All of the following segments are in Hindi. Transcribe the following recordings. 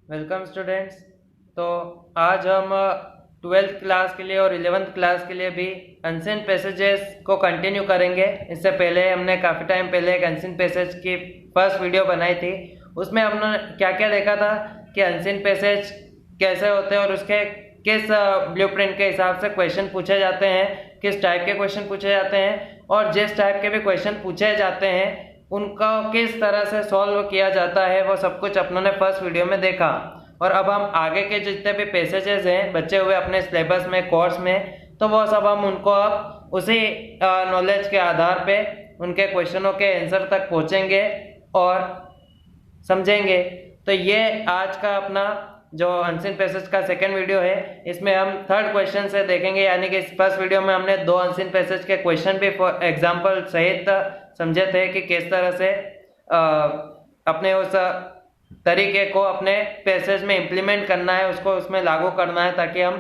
Welcome students. तो आज हम 12th क्लास के लिए और 11th क्लास के लिए भी अनसीन पैसेजेस को कंटिन्यू करेंगे। इससे पहले हमने काफ़ी टाइम पहले एक अनसीन पैसेज की फर्स्ट वीडियो बनाई थी। उसमें हमने क्या क्या देखा था कि अनसीन पैसेज कैसे होते हैं और उसके किस ब्लूप्रिंट के हिसाब से क्वेश्चन पूछे जाते हैं, किस टाइप के क्वेश्चन पूछे जाते हैं और जिस टाइप के भी क्वेश्चन पूछे जाते हैं उनका किस तरह से सॉल्व किया जाता है, वो सब कुछ अपनों ने फर्स्ट वीडियो में देखा। और अब हम आगे के जितने भी पैसेजेस हैं बचे हुए अपने सिलेबस में, कोर्स में, तो वो सब हम उनको अब उसी नॉलेज के आधार पे उनके क्वेश्चनों के आंसर तक पहुंचेंगे और समझेंगे। तो ये आज का अपना जो अनसीन पैसेज का सेकेंड वीडियो है, इसमें हम थर्ड क्वेश्चन से देखेंगे। यानी कि इस फर्स्ट वीडियो में हमने दो अनसीन पैसेज के क्वेश्चन भी एग्जाम्पल सहित समझे थे कि किस तरह से अपने उस तरीके को अपने पैसेज में इम्प्लीमेंट करना है, उसको उसमें लागू करना है ताकि हम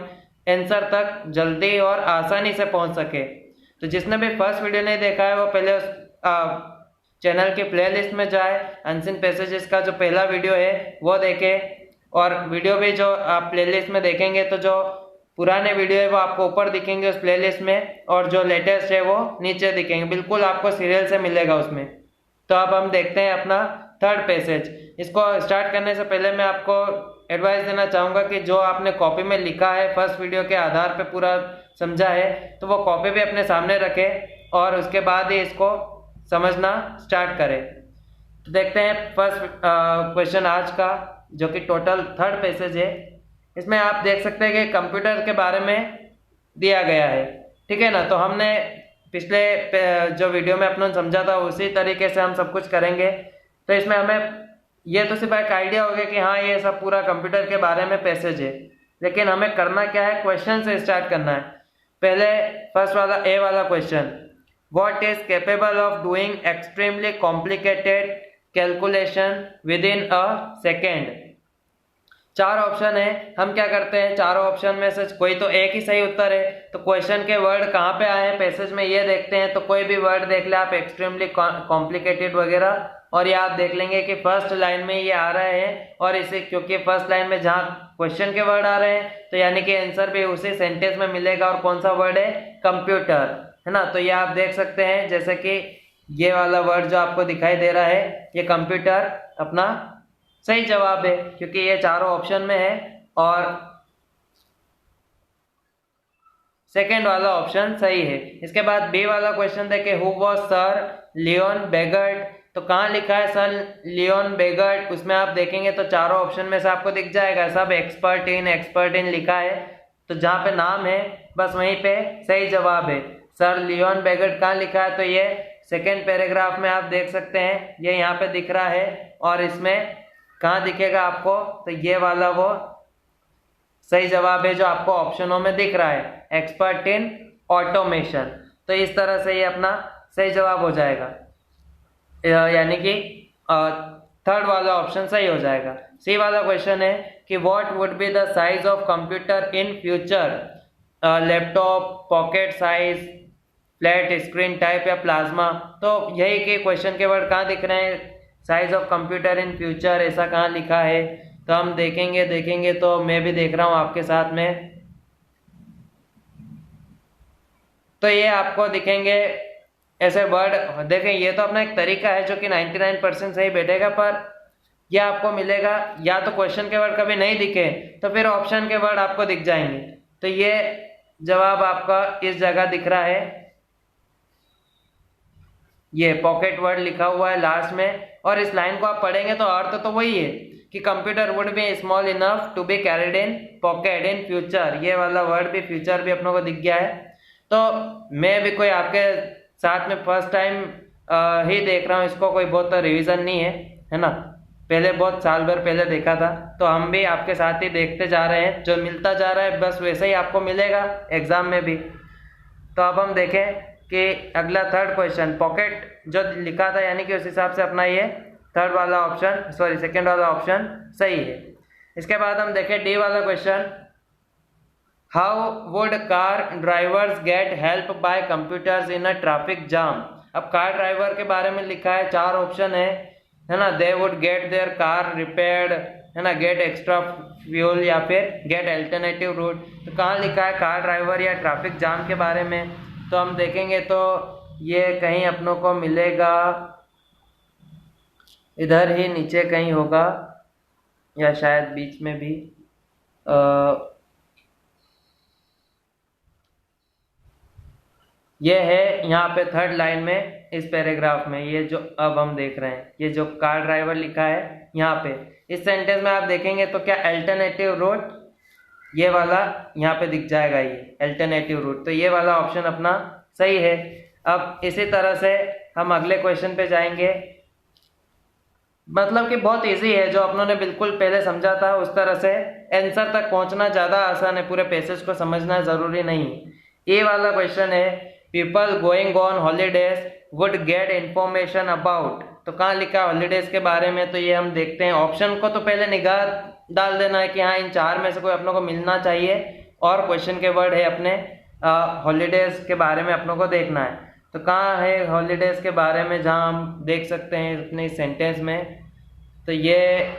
आंसर तक जल्दी और आसानी से पहुंच सके। तो जिसने भी फर्स्ट वीडियो नहीं देखा है वो पहले उस चैनल के प्लेलिस्ट में जाए, अनसीन पैसेजेस का जो पहला वीडियो है वो देखे। और वीडियो भी जो आप प्लेलिस्ट में देखेंगे तो जो पुराने वीडियो है वो आपको ऊपर दिखेंगे उस प्लेलिस्ट में, और जो लेटेस्ट है वो नीचे दिखेंगे, बिल्कुल आपको सीरियल से मिलेगा उसमें। तो अब हम देखते हैं अपना थर्ड पैसेज। इसको स्टार्ट करने से पहले मैं आपको एडवाइस देना चाहूँगा कि जो आपने कॉपी में लिखा है फर्स्ट वीडियो के आधार पे पूरा समझा है, तो वो कॉपी भी अपने सामने रखें और उसके बाद ही इसको समझना स्टार्ट करें। तो देखते हैं फर्स्ट क्वेश्चन आज का, जो कि टोटल थर्ड पैसेज है। इसमें आप देख सकते हैं कि कंप्यूटर के बारे में दिया गया है, ठीक है ना। तो हमने पिछले जो वीडियो में अपने समझा था उसी तरीके से हम सब कुछ करेंगे। तो इसमें हमें ये तो सिर्फ एक आइडिया हो गया कि हाँ ये सब पूरा कंप्यूटर के बारे में पैसेज है, लेकिन हमें करना क्या है, क्वेश्चन से स्टार्ट करना है। पहले फर्स्ट वाला ए वाला question, what is capable of doing extremely complicated calculation with in a second. चार ऑप्शन है, हम क्या करते हैं चारों ऑप्शन में से कोई तो एक ही सही उत्तर है। तो क्वेश्चन के वर्ड कहाँ पे आए हैं पैसेज में ये देखते हैं। तो कोई भी वर्ड देख ले आप, एक्सट्रीमली कॉम्प्लिकेटेड वगैरह, और ये आप देख लेंगे कि फर्स्ट लाइन में ये आ रहे हैं। और इसे क्योंकि फर्स्ट लाइन में जहाँ क्वेश्चन के वर्ड आ रहे हैं तो यानी कि आंसर भी उसी सेंटेंस में मिलेगा। और कौन सा वर्ड है, कंप्यूटर, है ना। तो ये आप देख सकते हैं जैसे कि ये वाला वर्ड जो आपको दिखाई दे रहा है, ये कंप्यूटर अपना सही जवाब है क्योंकि ये चारों ऑप्शन में है। और सेकेंड वाला ऑप्शन सही है। इसके बाद बी वाला क्वेश्चन देखे, हु वाज सर लियोन बेगर्ट। तो कहाँ लिखा है सर लियोन बेगर्ट, उसमें आप देखेंगे तो चारों ऑप्शन में से आपको दिख जाएगा सब एक्सपर्ट इन लिखा है। तो जहाँ पे नाम है बस वहीं पे सही जवाब है। सर लियोन बेगर्ट कहाँ लिखा है, तो ये सेकेंड पैराग्राफ में आप देख सकते हैं, ये यहाँ पे दिख रहा है। और इसमें कहाँ दिखेगा आपको, तो ये वाला वो सही जवाब है जो आपको ऑप्शनों में दिख रहा है, एक्सपर्ट इन ऑटोमेशन। तो इस तरह से ये अपना सही जवाब हो जाएगा, यानी कि थर्ड वाला ऑप्शन सही हो जाएगा। सी वाला क्वेश्चन है कि what would be the size of computer in future, laptop, pocket size, flat screen type या प्लाज्मा। तो यही के क्वेश्चन के वर्ड कहाँ दिख रहे हैं, size of computer in future ऐसा कहाँ लिखा है। तो हम देखेंगे तो मैं भी देख रहा हूँ आपके साथ में। तो ये आपको दिखेंगे ऐसे वर्ड, देखें ये तो अपना एक तरीका है जो कि 99% सही बैठेगा, पर यह आपको मिलेगा या तो क्वेश्चन के वर्ड कभी नहीं दिखे तो फिर ऑप्शन के वर्ड आपको दिख जाएंगे। तो ये जवाब आपका इस जगह दिख रहा है, ये पॉकेट वर्ड लिखा हुआ है लास्ट में। और इस लाइन को आप पढ़ेंगे तो अर्थ तो वही है कि computer would be small enough to be carried in pocket in future. ये वाला वर्ड भी, फ्यूचर भी अपनों को दिख गया है। तो मैं भी कोई आपके साथ में फर्स्ट टाइम ही देख रहा हूँ इसको, कोई बहुत रिवीजन नहीं है ना। पहले बहुत साल भर पहले देखा था, तो हम भी आपके साथ ही देखते जा रहे हैं, जो मिलता जा रहा है बस वैसे ही आपको मिलेगा एग्जाम में भी। तो अब हम देखें कि अगला थर्ड क्वेश्चन, पॉकेट जो लिखा था यानी कि उस हिसाब से अपना ये थर्ड वाला ऑप्शन, सॉरी सेकेंड वाला ऑप्शन सही है। इसके बाद हम देखें डी वाला question, how would car drivers get help by computers in a traffic jam. अब कार ड्राइवर के बारे में लिखा है, चार ऑप्शन है ना। They would get their car repaired, है ना, गेट एक्स्ट्रा फ्यूल या फिर गेट अल्टरनेटिव रूट। तो कहाँ लिखा है कार ड्राइवर या ट्रैफिक जाम के बारे में, तो हम देखेंगे तो ये कहीं अपनों को मिलेगा इधर ही नीचे कहीं होगा या शायद बीच में भी। ये है यहाँ पे थर्ड लाइन में इस पैराग्राफ में, ये जो अब हम देख रहे हैं, ये जो कार ड्राइवर लिखा है यहाँ पे, इस सेंटेंस में आप देखेंगे तो क्या अल्टरनेटिव रूट, ये वाला यहाँ पे दिख जाएगा, ये अल्टरनेटिव रूट, तो ये वाला ऑप्शन अपना सही है। अब इसी तरह से हम अगले क्वेश्चन पे जाएंगे। मतलब कि बहुत इजी है, जो अपनों ने बिल्कुल पहले समझा था उस तरह से आंसर तक पहुंचना ज़्यादा आसान है, पूरे पैसेज को समझना ज़रूरी नहीं। ये वाला क्वेश्चन है, people going on holidays would get information about, तो कहाँ लिखा है हॉलीडेज के बारे में, तो ये हम देखते हैं। ऑप्शन को तो पहले निगाह डाल देना है कि हाँ इन चार में से कोई अपनों को मिलना चाहिए, और क्वेश्चन के वर्ड है अपने हॉलीडेज के बारे में अपनों को देखना है। तो कहाँ है हॉलीडेज के बारे में, जहाँ हम देख सकते हैं अपने सेंटेंस में, तो ये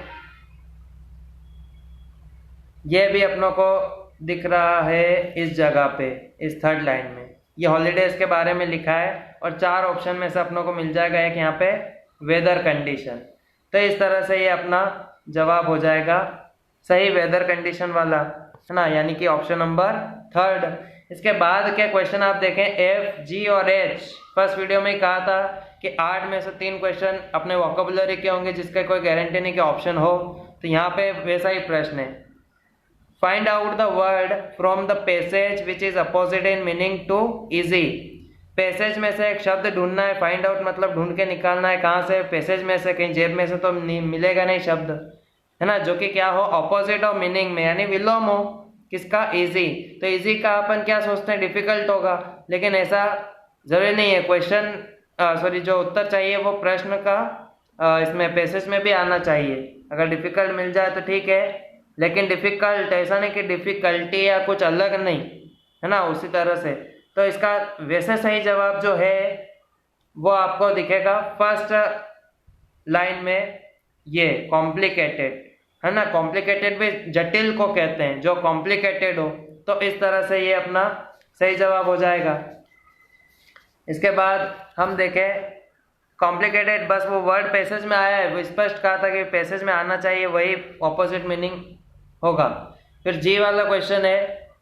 भी अपनों को दिख रहा है इस जगह पे, इस थर्ड लाइन में ये हॉलीडेज के बारे में लिखा है, और चार ऑप्शन में से अपनों को मिल जाएगा एक यहाँ पे वेदर कंडीशन। तो इस तरह से ये अपना जवाब हो जाएगा सही, वेदर कंडीशन वाला, है ना, यानी कि ऑप्शन नंबर थर्ड। इसके बाद के क्वेश्चन आप देखें एफ, जी और एच। फर्स्ट वीडियो में ही कहा था कि 8 में से 3 क्वेश्चन अपने वोकेबुलरी के होंगे जिसका कोई गारंटी नहीं कि ऑप्शन हो, तो यहाँ पे वैसा ही प्रश्न है। Find out the word from the passage which is opposite in meaning to easy. Passage में से एक शब्द ढूंढना है, फाइंड आउट मतलब ढूंढ के निकालना है, कहाँ से, पैसेज में से, कहीं जेब में से तो मिलेगा नहीं शब्द, है ना, जो कि क्या हो अपोजिट ऑफ मीनिंग में, यानी विलोम हो किसका, इजी। तो इजी का अपन क्या सोचते हैं डिफिकल्ट होगा, लेकिन ऐसा जरूरी नहीं है। क्वेश्चन सॉरी जो उत्तर चाहिए वो प्रश्न का इसमें पैसेज में भी आना चाहिए। अगर डिफिकल्ट मिल जाए तो ठीक है, लेकिन डिफिकल्ट ऐसा नहीं कि डिफिकल्टी या कुछ अलग नहीं, है ना, उसी तरह से। तो इसका वैसे सही जवाब जो है वो आपको दिखेगा फर्स्ट लाइन में, ये कॉम्प्लिकेटेड, है ना, कॉम्प्लिकेटेड भी जटिल को कहते हैं, जो कॉम्प्लिकेटेड हो, तो इस तरह से ये अपना सही जवाब हो जाएगा। इसके बाद हम देखें कॉम्प्लिकेटेड, बस वो वर्ड पैसेज में आया है, वो स्पष्ट कहा था कि पैसेज में आना चाहिए, वही ऑपोजिट मीनिंग होगा। फिर जी वाला क्वेश्चन है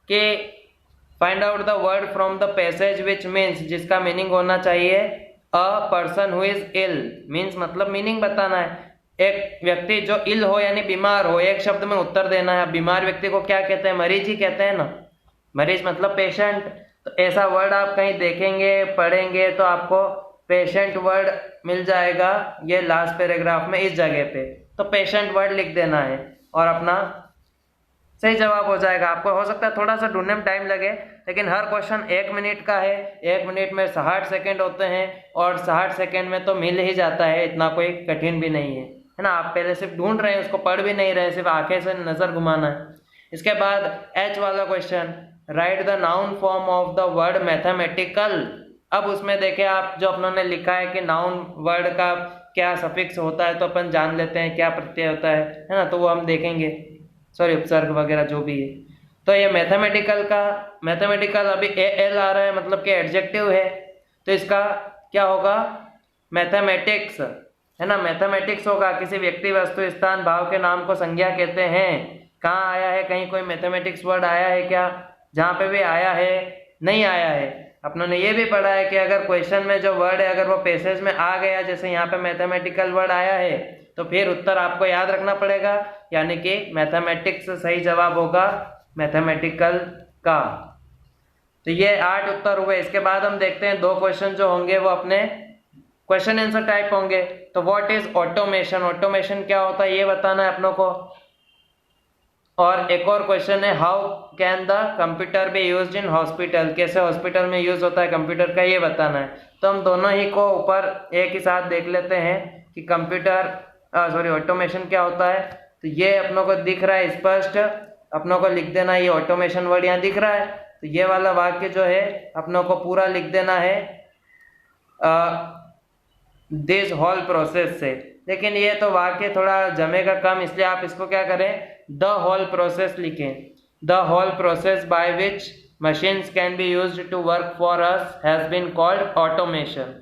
कि find out the word from the passage which means, जिसका मीनिंग होना चाहिए a person who is ill, means मतलब मीनिंग बताना है, एक व्यक्ति जो इल हो यानी बीमार हो, एक शब्द में उत्तर देना है। बीमार व्यक्ति को क्या कहते हैं, मरीज ही कहते हैं ना, मरीज मतलब पेशेंट। तो ऐसा वर्ड आप कहीं देखेंगे पढ़ेंगे तो आपको पेशेंट वर्ड मिल जाएगा, ये लास्ट पैराग्राफ में इस जगह पे, तो पेशेंट वर्ड लिख देना है और अपना सही जवाब हो जाएगा। आपको हो सकता है थोड़ा सा ढूंढने में टाइम लगे, लेकिन हर क्वेश्चन 1 मिनट का है, 1 मिनट में 60 सेकेंड होते हैं, और 60 सेकेंड में तो मिल ही जाता है, इतना कोई कठिन भी नहीं है ना। आप पहले सिर्फ ढूंढ रहे हैं, उसको पढ़ भी नहीं रहे, सिर्फ आंखें से नजर घुमाना है। इसके बाद एच वाला question, right the noun form of the word mathematical. अब उसमें देखें आप, जो अपनों ने लिखा है कि नाउन वर्ड का क्या सफिक्स होता है, तो अपन जान लेते हैं क्या प्रत्यय होता है ना, तो वो हम देखेंगे, सॉरी उपसर्ग वगैरह जो भी है। तो ये मैथमेटिकल का, मैथमेटिकल अभी एल आ रहा है, मतलब कि एडजेक्टिव है, तो इसका क्या होगा मैथमेटिक्स, है ना, मैथमेटिक्स होगा। किसी व्यक्ति वस्तु स्थान भाव के नाम को संज्ञा कहते हैं। कहाँ आया है, कहीं कोई मैथमेटिक्स वर्ड आया है क्या, जहाँ पे भी आया है नहीं आया है। अपनों ने ये भी पढ़ा है कि अगर क्वेश्चन में जो वर्ड है अगर वो पैसेज में आ गया, जैसे यहाँ पे मैथमेटिकल वर्ड आया है, तो फिर उत्तर आपको याद रखना पड़ेगा, यानी कि मैथमेटिक्स सही जवाब होगा मैथमेटिकल का। तो ये 8 उत्तर हुए। इसके बाद हम देखते हैं 2 क्वेश्चन जो होंगे वो अपने क्वेश्चन आंसर टाइप होंगे। तो व्हाट इज ऑटोमेशन, ऑटोमेशन क्या होता है ये बताना है अपनों को। और एक और क्वेश्चन है, how can the computer be used in hospital, कैसे हॉस्पिटल में यूज होता है कंप्यूटर का, ये बताना है। तो हम दोनों ही को ऊपर एक ही साथ देख लेते हैं कि कंप्यूटर ऑटोमेशन क्या होता है। तो ये अपनों को दिख रहा है स्पष्ट, अपनों को लिख देना, ये ऑटोमेशन वर्ड यहाँ दिख रहा है। तो ये वाला वाक्य जो है अपनों को पूरा लिख देना है दिस होल प्रोसेस से, लेकिन ये तो वाक्य थोड़ा जमेगा कम, इसलिए आप इसको क्या करें, द होल प्रोसेस लिखें। The whole process by which machines can be used to work for us has been called automation.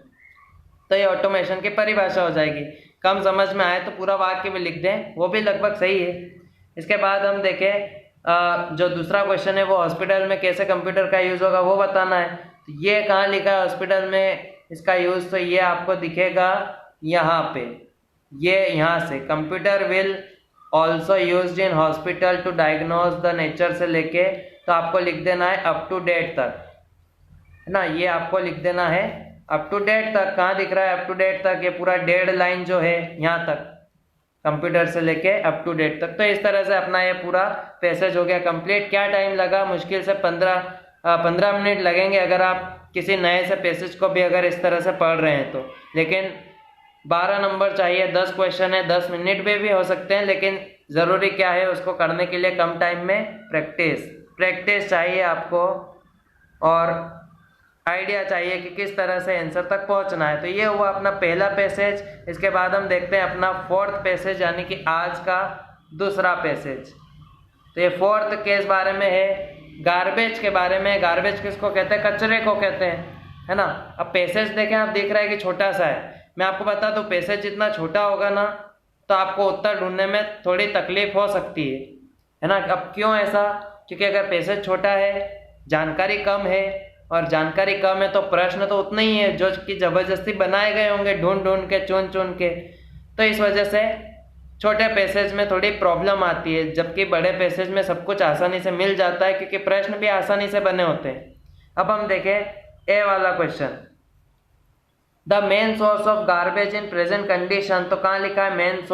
तो ये ऑटोमेशन की परिभाषा हो जाएगी। कम समझ में आए तो पूरा वाक्य भी लिख दें, वो भी लगभग सही है। इसके बाद हम देखें जो दूसरा क्वेश्चन है वो हॉस्पिटल में कैसे कंप्यूटर का यूज़ होगा वो बताना है। तो ये कहाँ लिखा है हॉस्पिटल में इसका यूज़, तो ये आपको दिखेगा यहाँ पे, ये यहाँ से computer will also used in hospital to diagnose the nature से लेके, तो आपको लिख देना है अप टू डेट तक, है ना। ये आपको लिख देना है अप टू डेट तक। कहाँ दिख रहा है अप टू डेट तक, ये पूरा डेड लाइन जो है यहाँ तक, कंप्यूटर से लेके अप टू डेट तक। तो इस तरह से अपना ये पूरा पैसेज हो गया कंप्लीट। क्या टाइम लगा, मुश्किल से 15 मिनट लगेंगे अगर आप किसी नए से पैसेज को भी अगर इस तरह से पढ़ रहे हैं तो। लेकिन 12 नंबर चाहिए, 10 क्वेश्चन है, 10 मिनट में भी हो सकते हैं, लेकिन ज़रूरी क्या है उसको करने के लिए कम टाइम में प्रैक्टिस चाहिए आपको और आइडिया चाहिए कि किस तरह से आंसर तक पहुंचना है। तो ये हुआ अपना पहला पैसेज। इसके बाद हम देखते हैं अपना फोर्थ पैसेज, यानी कि आज का दूसरा पैसेज। तो ये फोर्थ किस बारे में है, गार्बेज के बारे में। गार्बेज किसको कहते हैं, कचरे को कहते हैं, है ना। अब पैसेज देखें, आप देख रहे हैं कि छोटा सा है। मैं आपको बता दूं पैसेज जितना छोटा होगा ना तो आपको उत्तर ढूंढने में थोड़ी तकलीफ हो सकती है ना। अब क्यों ऐसा, क्योंकि अगर पैसेज छोटा है, जानकारी कम है, और जानकारी कम है तो प्रश्न तो उतने ही है जो कि जबरदस्ती बनाए गए होंगे ढूंढ के चुन के। तो इस वजह से छोटे पैसेज में थोड़ी प्रॉब्लम आती है, जबकि बड़े पैसेज में सब कुछ आसानी से मिल जाता है क्योंकि प्रश्न भी आसानी से बने होते हैं। अब हम देखें ए वाला question, the main source of garbage in present condition. तो कहाँ लिखा है मेन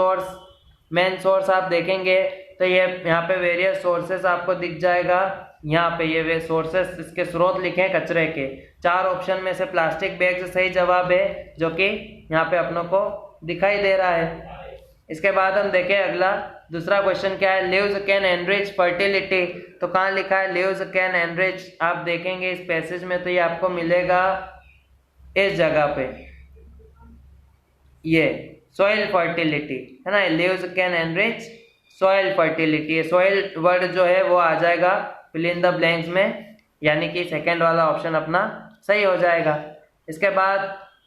सोर्स आप देखेंगे तो ये यहाँ पे वेरियस सोर्सेस आपको दिख जाएगा। यहाँ पे ये वे सोर्सेस, इसके स्रोत लिखे हैं कचरे के। 4 ऑप्शन में से प्लास्टिक बैग सही जवाब है, जो कि यहाँ पे अपनों को दिखाई दे रहा है। इसके बाद हम देखें अगला दूसरा क्वेश्चन क्या है, लीव्स कैन एनरिच फर्टिलिटी। तो कहाँ लिखा है लीव्स कैन एनरिच, आप देखेंगे इस पैसेज में तो ये आपको मिलेगा इस जगह पे, ये सॉइल फर्टिलिटी, है ना। Leaves can enrich soil fertility, soil word जो है वो आ जाएगा फिल इन द ब्लैंक्स में, यानी कि सेकेंड वाला ऑप्शन अपना सही हो जाएगा। इसके बाद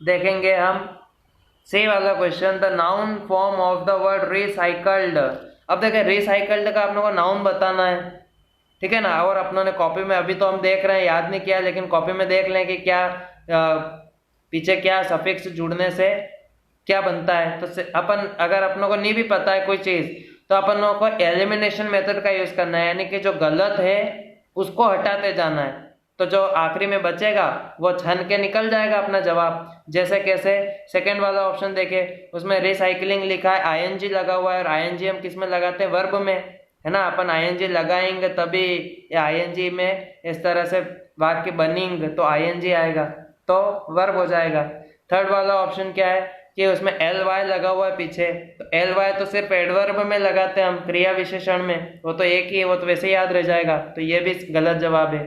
देखेंगे हम सी वाला question, the noun form of the word recycled. अब देखें रिसाइकल्ड का अपनों को नाउन बताना है, ठीक है ना। और अपनों ने कॉपी में, अभी तो हम देख रहे हैं याद नहीं किया, लेकिन कॉपी में देख लें कि क्या पीछे क्या सफिक्स जुड़ने से क्या बनता है। तो अपन अगर अपनों को नहीं भी पता है कोई चीज़ तो अपनों को एलिमिनेशन मेथड का यूज़ करना है, यानी कि जो गलत है उसको हटाते जाना है। तो जो आखिरी में बचेगा वो छन के निकल जाएगा अपना जवाब। जैसे कैसे, सेकंड वाला ऑप्शन देखे, उसमें रिसाइकलिंग लिखा है, आईएनजी लगा हुआ है, और आईएनजी हम किस में लगाते हैं, वर्ब में, है ना। अपन आईएनजी लगाएंगे तभी आईएनजी में इस तरह से वाक्य बनेंगे तो आईएनजी आएगा, तो वर्ब हो जाएगा। थर्ड वाला ऑप्शन क्या है कि उसमें एल वाई लगा हुआ है पीछे, तो एल वाई तो सिर्फ एडवर्ब में लगाते हैं हम, क्रिया विशेषण में, वो तो एक ही है, वो तो वैसे ही याद रह जाएगा, तो ये भी गलत जवाब है।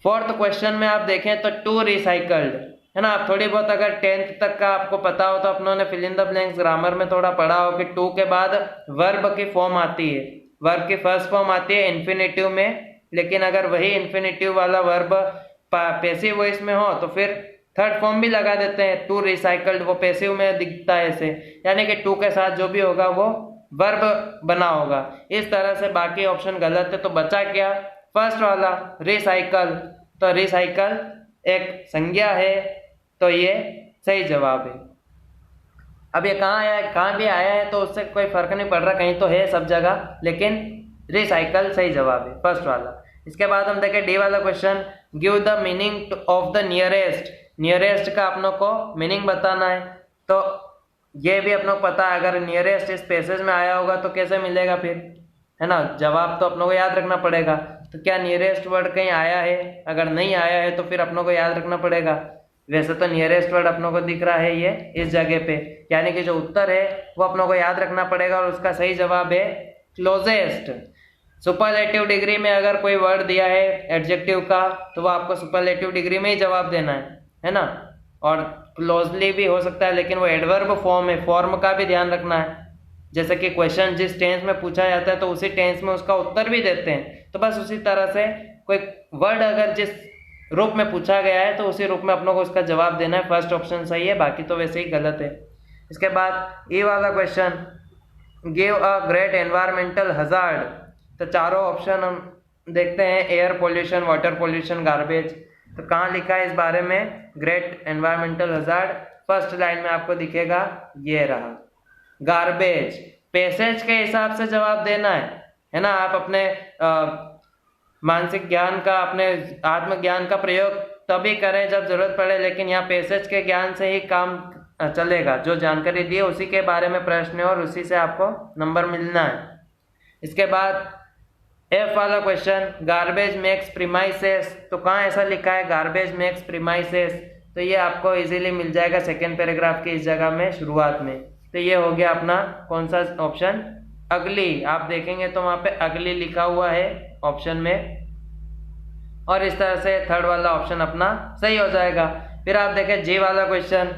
फोर्थ क्वेश्चन में आप देखें तो टू रिसाइकल्ड, है ना। आप थोड़ी बहुत अगर 10th तक का आपको पता हो तो अपनों ने fill in the blanks grammar में थोड़ा पढ़ा हो कि टू के बाद वर्ब की फॉर्म आती है, वर्ब की फर्स्ट फॉर्म आती है इन्फिनेटिव में, लेकिन अगर वही इन्फिनेटिव वाला वर्ब पैसिव वॉइस में हो तो फिर थर्ड फॉर्म भी लगा देते हैं, टू रिसाइकल्ड, वो पैसिव में दिखता है ऐसे, यानी कि टू के साथ जो भी होगा वो वर्ब बना होगा। इस तरह से बाकी ऑप्शन गलत है, तो बचा क्या, फर्स्ट वाला रिसाइकल। तो रिसाइकल एक संज्ञा है, तो ये सही जवाब है। अब ये कहाँ आया है, कहाँ भी आया है तो उससे कोई फर्क नहीं पड़ रहा, कहीं तो है सब जगह, लेकिन रिसाइकल सही जवाब है, फर्स्ट वाला। इसके बाद हम देखें डी वाला question, give the meaning of the nearest. Nearest का अपनों को मीनिंग बताना है, तो ये भी अपनों को पता है, अगर नियरेस्ट इस पैसेज में आया होगा तो कैसे मिलेगा फिर, है ना। जवाब तो अपनों को याद रखना पड़ेगा, तो क्या नियरेस्ट वर्ड कहीं आया है, अगर नहीं आया है तो फिर अपनों को याद रखना पड़ेगा। वैसे तो नियरेस्ट वर्ड अपनों को दिख रहा है ये इस जगह पे, यानी कि जो उत्तर है वो अपनों को याद रखना पड़ेगा, और उसका सही जवाब है क्लोजेस्ट। सुपरलेटिव डिग्री में अगर कोई वर्ड दिया है एडजेक्टिव का तो वो आपको सुपरलेटिव डिग्री में ही जवाब देना है ना। और क्लोजली भी हो सकता है, लेकिन वो एडवर्ब फॉर्म है, फॉर्म का भी ध्यान रखना है। जैसे कि क्वेश्चन जिस टेंस में पूछा जाता है तो उसी टेंस में उसका उत्तर भी देते हैं, तो बस उसी तरह से कोई वर्ड अगर जिस रूप में पूछा गया है तो उसी रूप में अपनों को उसका जवाब देना है। फर्स्ट ऑप्शन सही है, बाकी तो वैसे ही गलत है। इसके बाद ई वाला question, give a great environmental hazard. तो चारों ऑप्शन हम देखते हैं, air pollution, water pollution, garbage. तो कहाँ लिखा है इस बारे में great environmental hazard? First line में आपको दिखेगा, ये रहा गार्बेज। पैसेज के हिसाब से जवाब देना है ना। आप अपने मानसिक ज्ञान का, अपने आत्मज्ञान का प्रयोग तभी करें जब जरूरत पड़े, लेकिन यहाँ पैसेज के ज्ञान से ही काम चलेगा। जो जानकारी दी है उसी के बारे में प्रश्न है और उसी से आपको नंबर मिलना है। इसके बाद एफ वाला क्वेश्चन, गार्बेज मेक्स प्रीमाइसेस। तो कहाँ ऐसा लिखा है गार्बेज मेक्स प्रीमाइसेस? तो ये आपको इजीली मिल जाएगा सेकेंड पैराग्राफ की इस जगह में, शुरुआत में। तो ये हो गया अपना कौन सा ऑप्शन? अगली। आप देखेंगे तो वहां पे अगली लिखा हुआ है ऑप्शन में, और इस तरह से थर्ड वाला ऑप्शन अपना सही हो जाएगा। फिर आप देखें जी वाला क्वेश्चन,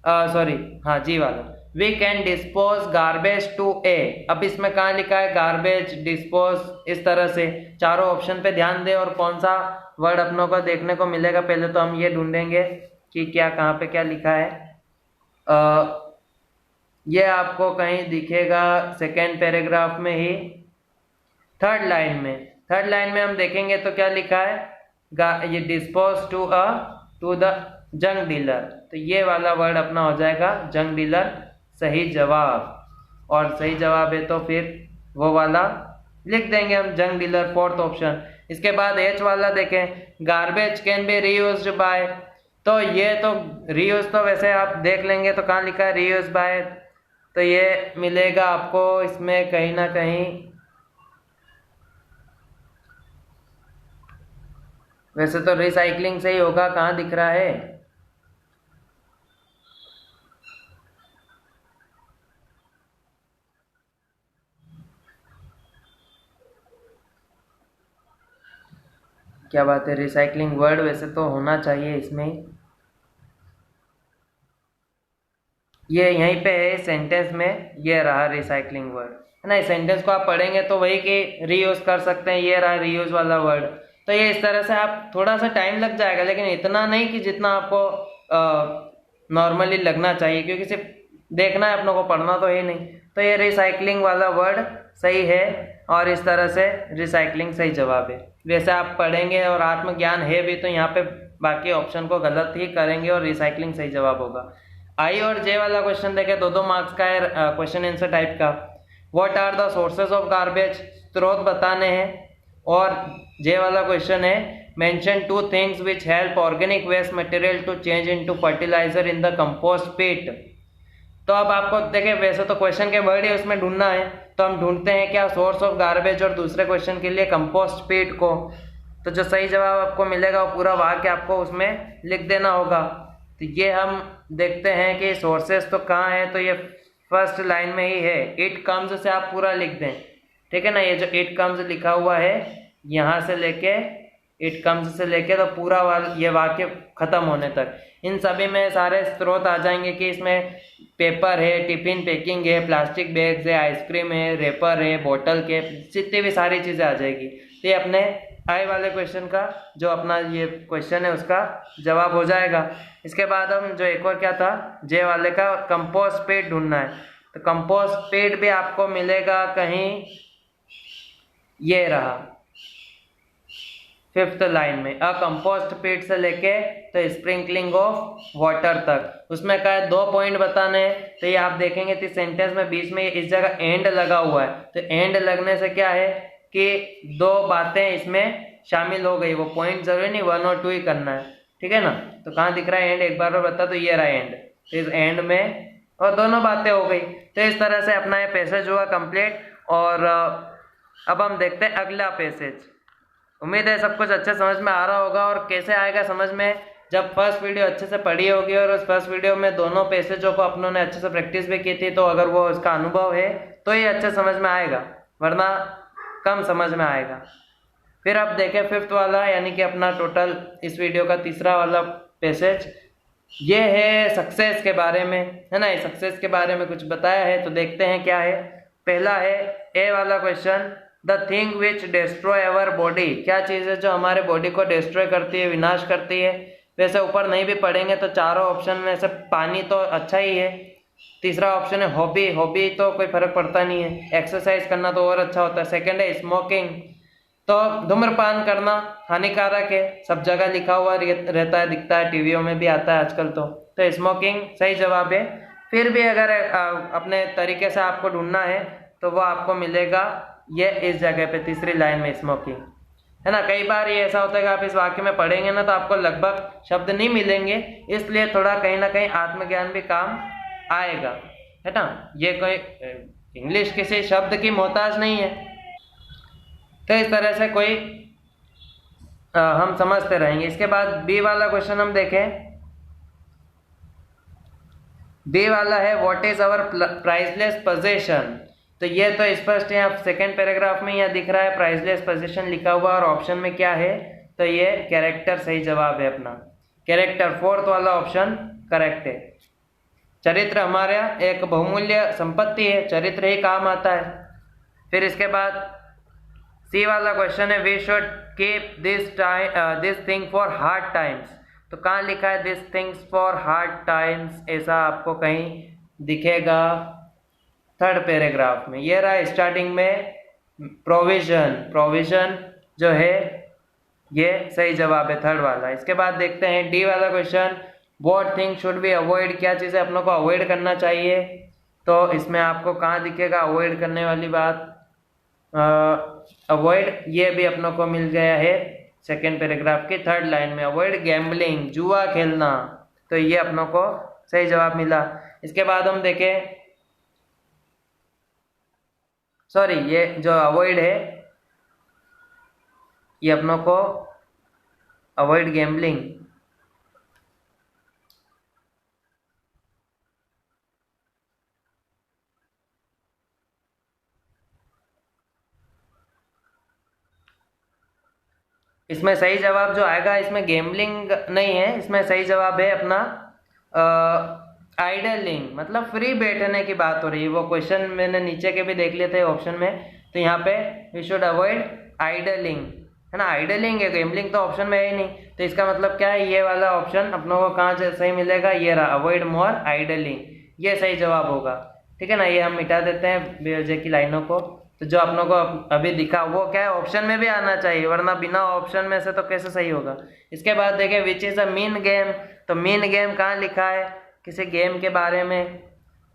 जी वाला, we can dispose garbage to a. अब इसमें कहाँ लिखा है गार्बेज, डिस्पोज, इस तरह से चारों ऑप्शन पे ध्यान दें और कौन सा वर्ड अपनों को देखने को मिलेगा। पहले तो हम ये ढूंढेंगे कि क्या कहाँ पे क्या लिखा है। ये आपको कहीं दिखेगा सेकेंड पैराग्राफ में ही, थर्ड लाइन में। थर्ड लाइन में हम देखेंगे तो क्या लिखा है, ये डिस्पोज टू द जंग डीलर। तो ये वाला वर्ड अपना हो जाएगा जंग डीलर, सही जवाब। और सही जवाब है तो फिर वो वाला लिख देंगे हम, जंग डीलर, फोर्थ ऑप्शन। इसके बाद एच वाला देखें, garbage can be reused by. तो ये तो रीयूज तो वैसे आप देख लेंगे तो कहाँ लिखा है रीयूज बाय, तो ये मिलेगा आपको इसमें कहीं ना कहीं। वैसे तो रिसाइकलिंग से ही होगा, कहाँ दिख रहा है? क्या बात है, रिसाइकलिंग वर्ड वैसे तो होना चाहिए इसमें ही। ये यहीं पे है सेंटेंस में, ये रहा रिसाइकलिंग वर्ड, है ना। इस सेंटेंस को आप पढ़ेंगे तो वही कि रीयूज कर सकते हैं, ये रहा रीयूज वाला वर्ड। तो ये इस तरह से आप थोड़ा सा टाइम लग जाएगा, लेकिन इतना नहीं कि जितना आपको नॉर्मली लगना चाहिए, क्योंकि सिर्फ देखना है अपनों को, पढ़ना तो है नहीं। तो ये रिसाइकलिंग वाला वर्ड सही है और इस तरह से रिसाइकलिंग सही जवाब है। वैसे आप पढ़ेंगे और आत्मज्ञान है भी तो यहाँ पे बाकी ऑप्शन को गलत ही करेंगे और रिसाइकलिंग सही जवाब होगा। आई और जे वाला क्वेश्चन देखें, दो मार्क्स का है क्वेश्चन आंसर टाइप का। What are the sources of garbage? स्रोत बताने हैं। और जे वाला क्वेश्चन है, mention 2 things which help organic waste material to change into fertiliser in the compost pit. तो अब आपको देखें, वैसे तो क्वेश्चन के वर्ड ही उसमें ढूंढना है, तो हम ढूंढते हैं क्या सोर्स ऑफ गार्बेज और दूसरे क्वेश्चन के लिए कंपोस्ट पिट को। तो जो सही जवाब आपको मिलेगा वो पूरा वाक्य आपको उसमें लिख देना होगा। तो ये हम देखते हैं कि सोर्सेस तो कहाँ है, तो ये फर्स्ट लाइन में ही है। इट कम्स से आप पूरा लिख दें, ठीक है ना। ये जो इट कम्स लिखा हुआ है, यहाँ से लेके इट कम्स से लेके तो पूरा ये वाक्य खत्म होने तक इन सभी में सारे स्रोत आ जाएंगे कि इसमें पेपर है, टिफिन पैकिंग है, प्लास्टिक बैग्स है, आइसक्रीम है, रेपर है, बोतल के, जितनी भी सारी चीज़ें आ जाएगी। तो ये अपने आई वाले क्वेश्चन का जो अपना ये क्वेश्चन है उसका जवाब हो जाएगा। इसके बाद हम जो एक और क्या था, जे वाले का कंपोस्ट पिट ढूंढना है। तो कंपोस्ट पिट भी आपको मिलेगा कहीं, ये रहा फिफ्थ लाइन में। अ कंपोस्ट पिट से लेके तो स्प्रिंकलिंग ऑफ वाटर तक, उसमें क्या है 2 पॉइंट बताने हैं। तो ये आप देखेंगे तो सेंटेंस में बीच में इस जगह एंड लगा हुआ है। तो एंड लगने से क्या है कि 2 बातें इसमें शामिल हो गई। वो पॉइंट जरूरी नहीं 1 और 2 ही करना है, ठीक है ना। तो कहाँ दिख रहा है एंड, एक बार और बता। तो ये रहा एंड, तो इस एंड में और दोनों बातें हो गई। तो इस तरह से अपना ये पैसेज हुआ कंप्लीट। और अब हम देखते हैं अगला पैसेज। उम्मीद है सब कुछ अच्छे समझ में आ रहा होगा। और कैसे आएगा समझ में, जब फर्स्ट वीडियो अच्छे से पढ़ी होगी और उस फर्स्ट वीडियो में दोनों पैसेजों को अपनों ने अच्छे से प्रैक्टिस भी की थी, तो अगर वो उसका अनुभव है तो ये अच्छे समझ में आएगा, वरना कम समझ में आएगा। फिर अब देखें फिफ्थ वाला, यानी कि अपना टोटल इस वीडियो का तीसरा वाला पैसेज। ये है सक्सेस के बारे में, है ना, सक्सेस के बारे में कुछ बताया है। तो देखते हैं क्या है। पहला है ए वाला question, the thing which destroy our body. क्या चीज़ है जो हमारे बॉडी को डिस्ट्रॉय करती है, विनाश करती है। वैसे ऊपर नहीं भी पढ़ेंगे तो चारों ऑप्शन में से पानी तो अच्छा ही है। तीसरा ऑप्शन है हॉबी, हॉबी तो कोई फर्क पड़ता नहीं है, एक्सरसाइज करना तो और अच्छा होता है। सेकंड है स्मोकिंग, तो धूम्रपान करना हानिकारक है, सब जगह लिखा हुआ रहता है, दिखता है, टीवियों में भी आता है आजकल। तो स्मोकिंग सही जवाब है। फिर भी अगर अपने तरीके से आपको ढूंढना है तो वो आपको मिलेगा ये इस जगह पे तीसरी लाइन में, स्मोकिंग, है ना। कई बार ये ऐसा होता है कि आप इस वाक्य में पढ़ेंगे ना तो आपको लगभग शब्द नहीं मिलेंगे, इसलिए थोड़ा कहीं ना कहीं आत्मज्ञान भी काम आएगा, है ना। ये कोई इंग्लिश किसी शब्द की मोहताज नहीं है। तो इस तरह से कोई हम समझते रहेंगे। इसके बाद बी वाला क्वेश्चन हम देखें। बी वाला है what is our priceless possession. तो ये तो स्पष्ट है, आप सेकेंड पैराग्राफ में यहाँ दिख रहा है प्राइसलेस पोजेशन लिखा हुआ, और ऑप्शन में क्या है, तो ये कैरेक्टर सही जवाब है अपना, कैरेक्टर, फोर्थ वाला ऑप्शन करेक्ट है। चरित्र हमारा एक बहुमूल्य संपत्ति है, चरित्र ही काम आता है। फिर इसके बाद सी वाला क्वेश्चन है we should keep this thing for hard times. तो कहाँ लिखा है this things for hard times, ऐसा आपको कहीं दिखेगा थर्ड पैराग्राफ में। ये रहा स्टार्टिंग में प्रोविजन, प्रोविजन जो है ये सही जवाब है थर्ड वाला। इसके बाद देखते हैं डी वाला question, what thing should be avoid. क्या चीज़ें अपनों को अवॉइड करना चाहिए। तो इसमें आपको कहाँ दिखेगा अवॉइड करने वाली बात, अवॉइड, ये भी अपनों को मिल गया है सेकेंड पैराग्राफ की थर्ड लाइन में, अवॉइड गैम्बलिंग, जुआ खेलना। तो ये अपनों को सही जवाब मिला। इसके बाद हम देखें, सॉरी, ये जो अवॉइड है ये अपनों को अवॉइड गैम्बलिंग, इसमें सही जवाब जो आएगा इसमें गेमलिंग नहीं है, इसमें सही जवाब है अपना आइडलिंग, मतलब फ्री बैठने की बात हो रही है। वो क्वेश्चन मैंने नीचे के भी देख लिए थे ऑप्शन में, तो यहाँ पे वी शुड अवॉइड आइडलिंग, है ना, आइडलिंग है, गेमलिंग तो ऑप्शन में है ही नहीं। तो इसका मतलब क्या है, ये वाला ऑप्शन अपनों को कहाँ से सही मिलेगा, ये रहा, अवॉइड मोर आइडलिंग, ये सही जवाब होगा। ठीक है ना, ये हम मिटा देते हैं बेवजह की लाइनों को। तो जो अपनों को अभी दिखा वो क्या है, ऑप्शन में भी आना चाहिए, वरना बिना ऑप्शन में से तो कैसे सही होगा। इसके बाद देखें which is a mean game. तो मीन गेम कहाँ लिखा है, किसी गेम के बारे में,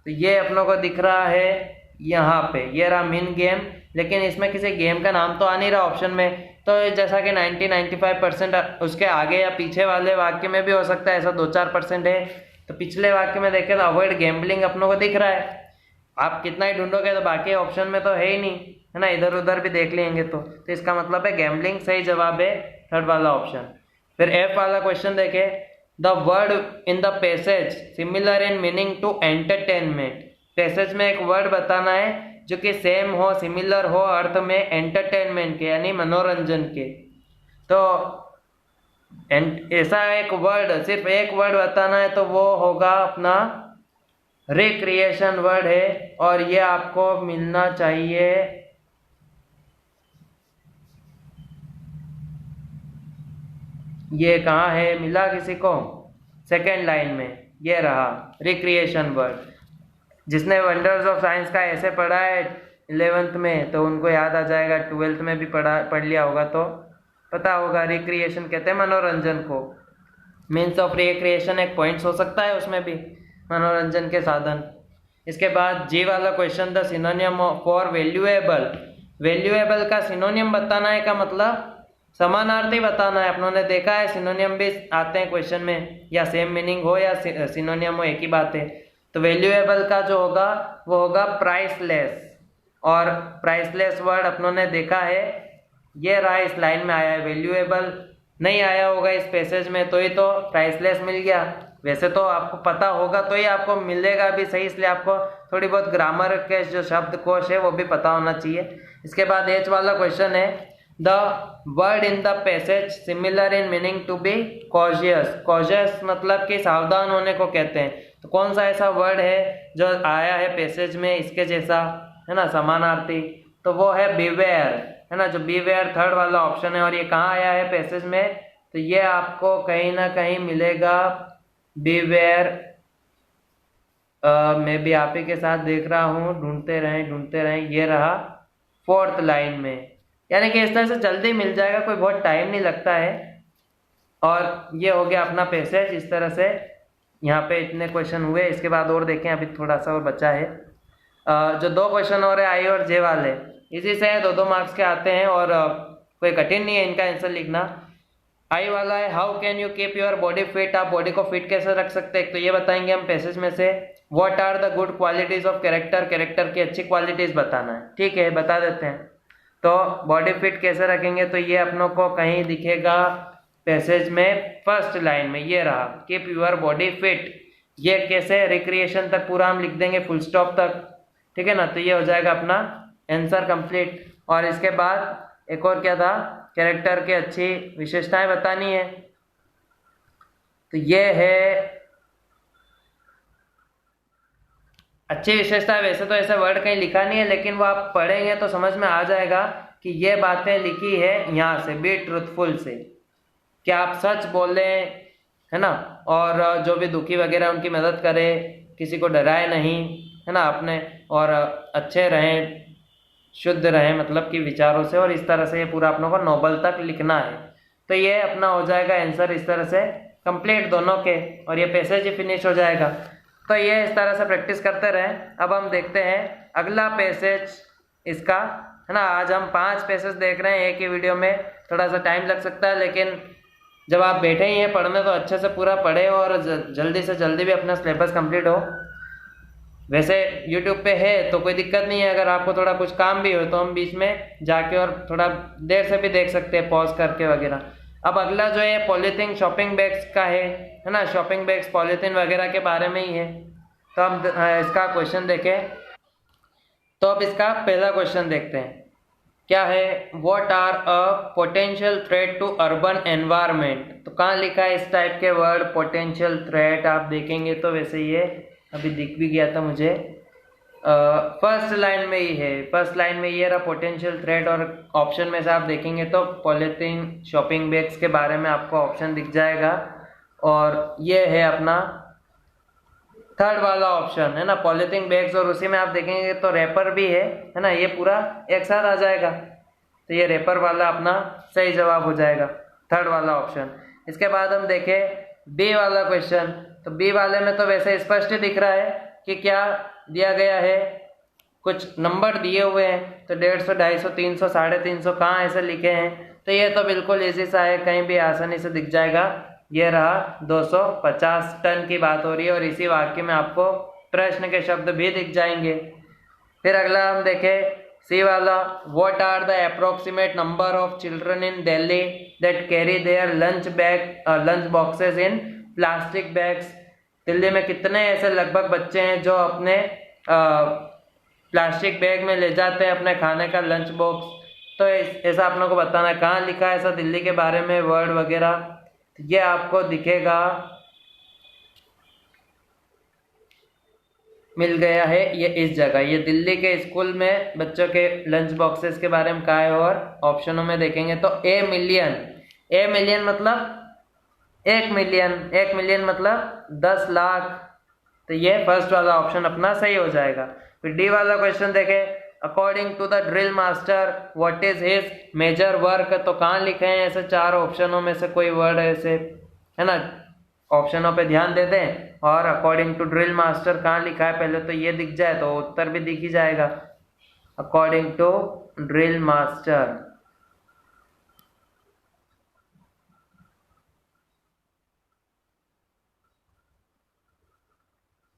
तो ये अपनों को दिख रहा है यहाँ पे, ये रहा मीन गेम, लेकिन इसमें किसी गेम का नाम तो आ नहीं रहा ऑप्शन में। तो जैसा कि 90-95% उसके आगे या पीछे वाले वाक्य में भी हो सकता है, ऐसा 2-4% है। तो पिछले वाक्य में देखें तो अवॉइड गैम्बलिंग अपनों को दिख रहा है, आप कितना ही ढूंढोगे तो बाकी ऑप्शन में तो है ही नहीं, है ना, इधर उधर भी देख लेंगे तो इसका मतलब है गैम्बलिंग सही जवाब है थर्ड वाला ऑप्शन। फिर एफ वाला क्वेश्चन देखे, the word in the passage similar in meaning to entertainment. Passage में एक वर्ड बताना है जो कि सेम हो, सिमिलर हो अर्थ में एंटरटेनमेंट के यानी मनोरंजन के। तो ऐसा एक वर्ड, सिर्फ एक वर्ड बताना है तो वो होगा अपना रिक्रिएशन वर्ड है, और ये आपको मिलना चाहिए ये कहाँ है, मिला किसी को, सेकेंड लाइन में, ये रहा रिक्रिएशन वर्ड। जिसने वंडर्स ऑफ साइंस का ऐसे पढ़ा है 11th में तो उनको याद आ जाएगा, 12th में भी पढ़ लिया होगा तो पता होगा। रिक्रिएशन कहते हैं मनोरंजन को, मीन्स ऑफ रिक्रिएशन एक पॉइंट्स हो सकता है उसमें भी, मनोरंजन के साधन। इसके बाद जी वाला question, the सिनोनियम for valuable. Valuable का सिनोनियम बताना है, का मतलब समानार्थी बताना है। अपनों ने देखा है सिनोनियम भी आते हैं क्वेश्चन में, या सेम मीनिंग हो या सिनोनियम हो, एक ही बात है। तो वैल्यूएबल का जो होगा वो होगा प्राइसलेस, और प्राइसलेस वर्ड अपनों ने देखा है, ये रहा, इस लाइन में आया है। वैल्यूएबल नहीं आया होगा इस पैसेज में तो ही तो प्राइसलेस मिल गया। वैसे तो आपको पता होगा तो ही आपको मिलेगा भी सही, इसलिए आपको थोड़ी बहुत ग्रामर के जो शब्द कोश है वो भी पता होना चाहिए। इसके बाद एच वाला क्वेश्चन है, the word in the passage similar in meaning to be cautious. Cautious मतलब कि सावधान होने को कहते हैं। तो कौन सा ऐसा वर्ड है जो आया है पैसेज में इसके जैसा, है ना, समानार्थी? तो वो है बीवेयर, है ना। जो बीवेयर थर्ड वाला ऑप्शन है। और ये कहाँ आया है पैसेज में? तो ये आपको कहीं ना कहीं मिलेगा बीवेयर। मैं भी आप ही के साथ देख रहा हूँ, ढूंढते रहें। ये रहा फोर्थ लाइन में। यानी कि इस तरह से जल्दी मिल जाएगा, कोई बहुत टाइम नहीं लगता है। और ये हो गया अपना पैसेज। इस तरह से यहाँ पे इतने क्वेश्चन हुए। इसके बाद और देखें, अभी थोड़ा सा और बचा है। जो 2 क्वेश्चन और है आई और जे वाले, इसी से 2-2 मार्क्स के आते हैं और कोई कठिन नहीं है इनका आंसर लिखना। आई वाला है, how can you keep your body fit. आप बॉडी को फिट कैसे रख सकते हैं, तो ये बताएंगे हम पैसेज में से। What are the good qualities of character. Character की अच्छी क्वालिटीज बताना है, ठीक है, बता देते हैं। तो बॉडी फिट कैसे रखेंगे, तो ये अपनों को कहीं दिखेगा पैसेज में फर्स्ट लाइन में। ये रहा, कीप योर बॉडी फिट। ये कैसे, रिक्रिएशन तक पूरा हम लिख देंगे, फुल स्टॉप तक, ठीक है ना। तो ये हो जाएगा अपना आंसर कंप्लीट। और इसके बाद एक और क्या था, कैरेक्टर की अच्छी विशेषताएं बतानी है। तो ये है अच्छी विशेषता। वैसे तो ऐसा वर्ड कहीं लिखा नहीं है, लेकिन वो आप पढ़ेंगे तो समझ में आ जाएगा कि ये बातें लिखी है यहाँ से, बी ट्रूथफुल से, कि आप सच बोलें, है ना। और जो भी दुखी वगैरह उनकी मदद करें, किसी को डराए नहीं, है ना, अपने, और अच्छे रहें, शुद्ध रहें मतलब कि विचारों से। और इस तरह से ये पूरा अपनों को नोबल तक लिखना है। तो ये अपना हो जाएगा आंसर इस तरह से कंप्लीट दोनों के, और ये पैसेज ही फिनिश हो जाएगा। तो ये इस तरह से प्रैक्टिस करते रहें। अब हम देखते हैं अगला पैसेज इसका, है ना। आज हम 5 पैसेज देख रहे हैं एक ही वीडियो में। थोड़ा सा टाइम लग सकता है, लेकिन जब आप बैठे ही हैं पढ़ने तो अच्छे से पूरा पढ़े और जल्दी से जल्दी भी अपना सिलेबस कंप्लीट हो। वैसे YouTube पे है तो कोई दिक्कत नहीं है, अगर आपको थोड़ा कुछ काम भी हो तो हम बीच में जाके और थोड़ा देर से भी देख सकते हैं, पॉज करके वगैरह। अब अगला जो है पॉलीथीन शॉपिंग बैग्स का है ना। शॉपिंग बैग्स पॉलीथीन वगैरह के बारे में ही है। तो हम इसका क्वेश्चन देखें। तो अब इसका पहला क्वेश्चन देखते हैं, क्या है, what are a potential threat to urban environment. तो कहाँ लिखा है इस टाइप के वर्ड पोटेंशियल थ्रेट, आप देखेंगे तो वैसे ये अभी दिख भी गया था मुझे, फर्स्ट लाइन में ही है। फर्स्ट लाइन में ये रहा पोटेंशियल थ्रेट, और ऑप्शन में से आप देखेंगे तो पॉलीथीन शॉपिंग बैग्स के बारे में आपको ऑप्शन दिख जाएगा। और ये है अपना थर्ड वाला ऑप्शन, है ना, पॉलीथीन बैग्स। और उसी में आप देखेंगे तो रैपर भी है ना। ये पूरा एक साथ आ जाएगा। तो ये रैपर वाला अपना सही जवाब हो जाएगा, थर्ड वाला ऑप्शन। इसके बाद हम देखें बी वाला क्वेश्चन। तो बी वाले में तो वैसे स्पष्ट दिख रहा है कि क्या दिया गया है, कुछ नंबर दिए हुए हैं। तो 150, 250, 300, 350 कहाँ ऐसे लिखे हैं। तो ये तो बिल्कुल इजी सा है, कहीं भी आसानी से दिख जाएगा। ये रहा 250 टन की बात हो रही है, और इसी वाक्य में आपको प्रश्न के शब्द भी दिख जाएंगे। फिर अगला हम देखें सी वाला, what are the approximate number of children in Delhi that carry their lunch boxes in plastic bags. Delhi में कितने ऐसे लगभग बच्चे हैं जो अपने प्लास्टिक बैग में ले जाते हैं अपने खाने का लंच बॉक्स। तो ऐसा आप लोगों को बताना है, कहाँ लिखा है ऐसा दिल्ली के बारे में वर्ड वगैरह। ये आपको दिखेगा, मिल गया है ये इस जगह। ये दिल्ली के स्कूल में बच्चों के लंच बॉक्सेस के बारे में कहा है। और ऑप्शनों में देखेंगे तो ए मिलियन मतलब 1 मिलियन, 1 मिलियन मतलब 10 लाख। तो ये फर्स्ट वाला ऑप्शन अपना सही हो जाएगा। फिर डी वाला क्वेश्चन देखें, according to the drill master what is his major work. तो कहाँ लिखे हैं ऐसे 4 ऑप्शनों में से कोई वर्ड ऐसे, है ना। ऑप्शनों पे ध्यान दे दें, और अकॉर्डिंग टू ड्रिल मास्टर कहाँ लिखा है पहले तो ये दिख जाए तो उत्तर भी दिख ही जाएगा। According to drill master.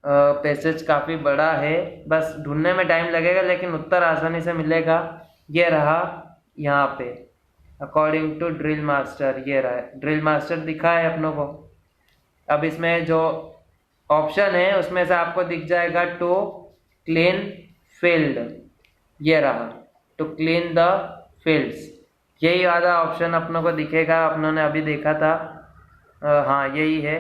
Passage काफ़ी बड़ा है, बस ढूंढने में टाइम लगेगा, लेकिन उत्तर आसानी से मिलेगा। ये रहा यहाँ पे अकॉर्डिंग टू ड्रिल मास्टर, ये रहा ड्रिल मास्टर दिखा है अपनों को। अब इसमें जो ऑप्शन है उसमें से आपको दिख जाएगा टू क्लीन फील्ड, ये रहा टू क्लीन द फील्ड्स। यही वाला ऑप्शन अपनों को दिखेगा, अपनों ने अभी देखा था। हाँ यही है,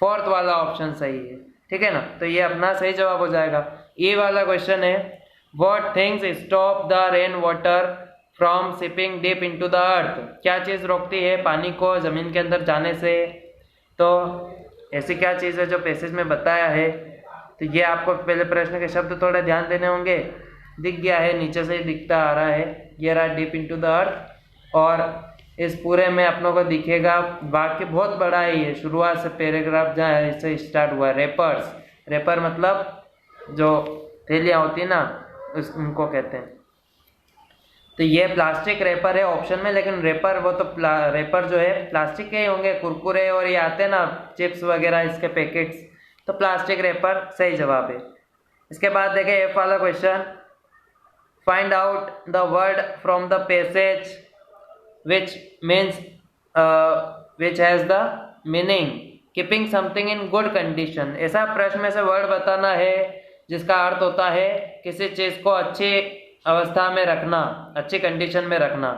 फोर्थ वाला ऑप्शन सही है, ठीक है ना। तो ये अपना सही जवाब हो जाएगा। ये वाला क्वेश्चन है, what things stop the rain water from sipping deep into the earth. क्या चीज़ रोकती है पानी को जमीन के अंदर जाने से। तो ऐसी क्या चीज़ है जो पैसेज में बताया है। तो ये आपको पहले प्रश्न के शब्द थोड़े ध्यान देने होंगे। दिख गया है, नीचे से दिखता आ रहा है, ये रहा डीप इनटू द अर्थ। और इस पूरे में अपनों को दिखेगा, वाक्य बहुत बड़ा है ये, शुरुआत से पैराग्राफ जहाँ इससे स्टार्ट हुआ, रेपर्स। रेपर मतलब जो थैलियाँ होती है ना, उनको कहते हैं। तो ये प्लास्टिक रेपर है ऑप्शन में, लेकिन रेपर वो तो रेपर जो है प्लास्टिक के ही होंगे, कुरकुरे और ये आते हैं ना चिप्स वगैरह इसके पैकेट्स, तो प्लास्टिक रेपर सही जवाब है। इसके बाद देखें एफ वाला question, find out the word from the passage which means which has the meaning keeping something in good condition। ऐसा प्रश्न में से वर्ड बताना है जिसका अर्थ होता है किसी चीज़ को अच्छी अवस्था में रखना, अच्छी कंडीशन में रखना।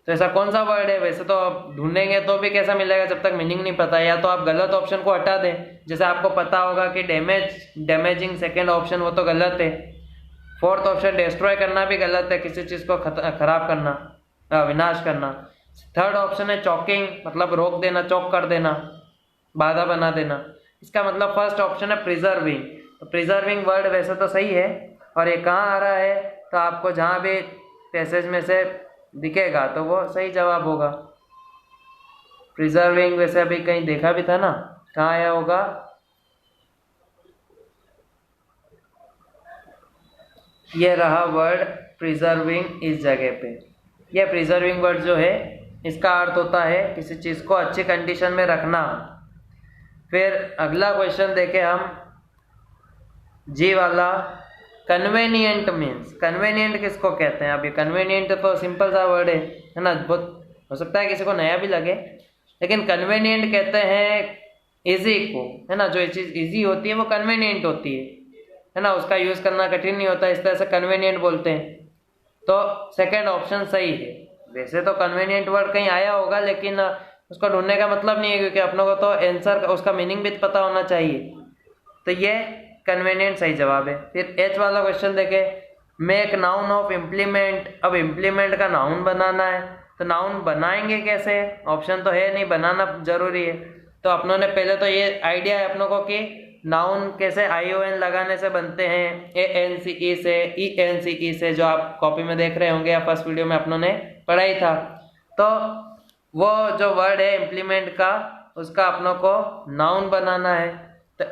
तो ऐसा कौन सा वर्ड है। वैसे तो आप ढूंढेंगे तो भी कैसा मिलेगा जब तक मीनिंग नहीं पता, या तो आप गलत ऑप्शन को हटा दें। जैसे आपको पता होगा कि डैमेजिंग सेकेंड ऑप्शन, वो तो गलत है। फोर्थ ऑप्शन डिस्ट्रॉय करना भी गलत है, किसी चीज़ को खराब करना, विनाश करना। थर्ड ऑप्शन है चॉकिंग, मतलब रोक देना, चौक कर देना, बाधा बना देना। इसका मतलब फर्स्ट ऑप्शन है प्रिजर्विंग। तो प्रिजर्विंग वर्ड वैसे तो सही है, और ये कहाँ आ रहा है, तो आपको जहाँ भी पैसेज में से दिखेगा तो वो सही जवाब होगा। प्रिजर्विंग वैसे अभी कहीं देखा भी था ना, कहाँ आया होगा। ये रहा वर्ड प्रिजर्विंग इस जगह पे। यह प्रिजर्विंग वर्ड जो है इसका अर्थ होता है किसी चीज़ को अच्छी कंडीशन में रखना। फिर अगला क्वेश्चन देखें हम, जी वाला, कन्वेनियंट मीन्स। कन्वेनियंट किसको कहते हैं। अभी कन्वेनियंट तो सिंपल सा वर्ड है ना, बहुत हो सकता है किसी को नया भी लगे, लेकिन कन्वेनियंट कहते हैं इजी को, है ना। जो चीज़ इजी होती है वो कन्वेनियंट होती है ना, उसका यूज़ करना कठिन नहीं होता, इस तरह से कन्वेनियंट बोलते हैं। तो सेकंड ऑप्शन सही है। वैसे तो कन्वेनियंट वर्ड कहीं आया होगा, लेकिन उसको ढूंढने का मतलब नहीं है, क्योंकि अपनों को तो आंसर उसका मीनिंग भी पता होना चाहिए। तो ये कन्वेनियंट सही जवाब है। फिर एच वाला क्वेश्चन देखें, मेक नाउन ऑफ इम्प्लीमेंट। अब इम्प्लीमेंट का नाउन बनाना है, तो नाउन बनाएंगे कैसे, ऑप्शन तो है नहीं, बनाना जरूरी है। तो अपनों ने पहले तो ये आइडिया है अपनों को कि नाउन कैसे ION लगाने से बनते हैं, ANCE से, ENCE से, जो आप कॉपी में देख रहे होंगे या फर्स्ट वीडियो में अपनों ने पढ़ाई था। तो वो जो वर्ड है इम्प्लीमेंट का, उसका अपनों को नाउन बनाना है। तो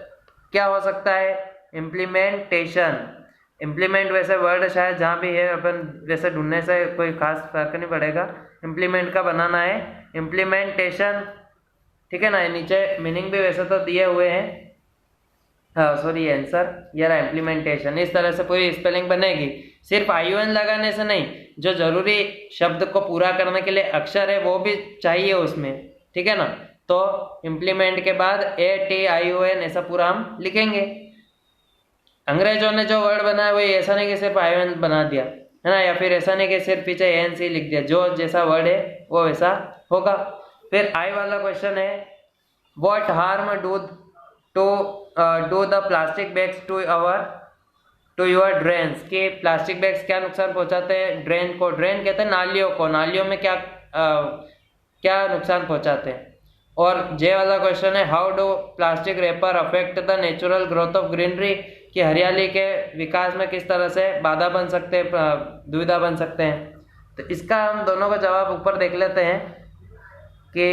क्या हो सकता है, इम्प्लीमेंटेशन। इम्प्लीमेंट वैसे वर्ड शायद जहाँ भी है अपन वैसे ढूंढने से कोई खास फर्क नहीं पड़ेगा। इम्प्लीमेंट का बनाना है इम्प्लीमेंटेशन, ठीक है ना। नीचे मीनिंग भी वैसे तो दिए हुए हैं, सॉरी आंसर ये रहा इम्प्लीमेंटेशन। इस तरह से पूरी स्पेलिंग बनेगी, सिर्फ ION लगाने से नहीं, जो जरूरी शब्द को पूरा करने के लिए अक्षर है वो भी चाहिए उसमें, ठीक है ना। तो इम्प्लीमेंट के बाद ATION ऐसा पूरा हम लिखेंगे। अंग्रेजों ने जो वर्ड बनाया वो ऐसा नहीं कि सिर्फ ION बना दिया, है ना, या फिर ऐसा नहीं कि सिर्फ पीछे ANC लिख दिया, जो जैसा वर्ड है वो वैसा होगा। फिर आई वाला क्वेश्चन है, what harm do the plastic bags to your drains. के प्लास्टिक बैग्स क्या नुकसान पहुंचाते हैं ड्रेन को। ड्रेन कहते हैं नालियों को, नालियों में क्या नुकसान पहुंचाते हैं। और जे वाला क्वेश्चन है, how do plastic wrapper affect the natural growth of greenery. कि हरियाली के विकास में किस तरह से बाधा बन सकते हैं, दुविधा बन सकते हैं। तो इसका हम दोनों का जवाब ऊपर देख लेते हैं कि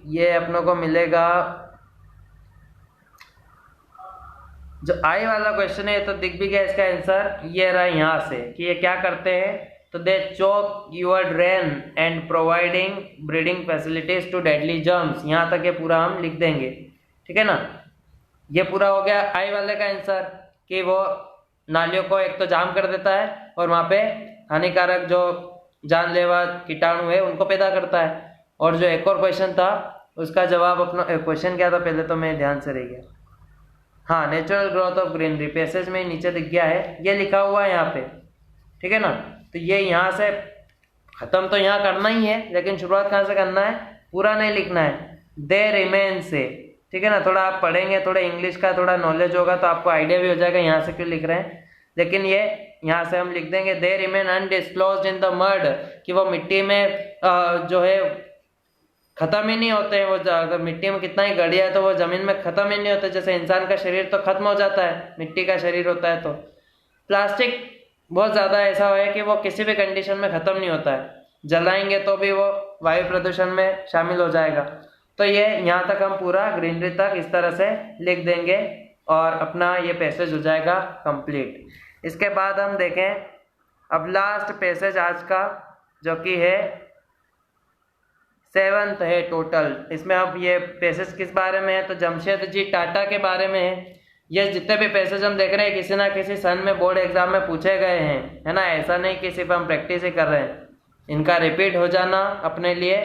ये अपनों को मिलेगा। जो आई वाला क्वेश्चन है तो दिख भी गया इसका आंसर, ये रहा यहाँ से कि ये क्या करते हैं। तो they choke your drain and providing breeding facilities to deadly germs. यहाँ तक ये पूरा हम लिख देंगे, ठीक है ना। ये पूरा हो गया आई वाले का आंसर कि वो नालियों को एक तो जाम कर देता है और वहाँ पे हानिकारक जो जानलेवा कीटाणु है उनको पैदा करता है। और जो एक और क्वेश्चन था उसका जवाब अपना, क्वेश्चन क्या था पहले तो मैं ध्यान से रह गया, हाँ natural growth of greenery, passage में नीचे दिख गया है, ये लिखा हुआ है यहाँ पे, ठीक है ना। तो ये यहाँ से खत्म तो यहाँ करना ही है, लेकिन शुरुआत कहाँ से करना है, पूरा नहीं लिखना है, दे रिमेन से, ठीक है ना। थोड़ा आप पढ़ेंगे, थोड़ा इंग्लिश का थोड़ा नॉलेज होगा तो आपको आइडिया भी हो जाएगा यहाँ से क्यों लिख रहे हैं। लेकिन ये यहाँ से हम लिख देंगे they remain undisclosed in the mud, कि वो मिट्टी में जो है खत्म ही नहीं होते हैं। वो अगर मिट्टी में कितना ही गड़िया है तो वो जमीन में खत्म ही नहीं होते। जैसे इंसान का शरीर तो खत्म हो जाता है, मिट्टी का शरीर होता है, तो प्लास्टिक बहुत ज़्यादा ऐसा है कि वो किसी भी कंडीशन में ख़त्म नहीं होता है, जलाएंगे तो भी वो वायु प्रदूषण में शामिल हो जाएगा। तो ये यहाँ तक हम पूरा ग्रीनरी तक इस तरह से लिख देंगे और अपना ये पैसेज हो जाएगा कंप्लीट। इसके बाद हम देखें अब लास्ट पैसेज आज का, जो कि है 7th है टोटल। इसमें अब ये पैसेज किस बारे में है, तो जमशेदजी टाटा के बारे में है। ये जितने भी पैसेज हम देख रहे हैं किसी ना किसी सन में बोर्ड एग्जाम में पूछे गए हैं, है ना। ऐसा नहीं कि सिर्फ हम प्रैक्टिस ही कर रहे हैं, इनका रिपीट हो जाना अपने लिए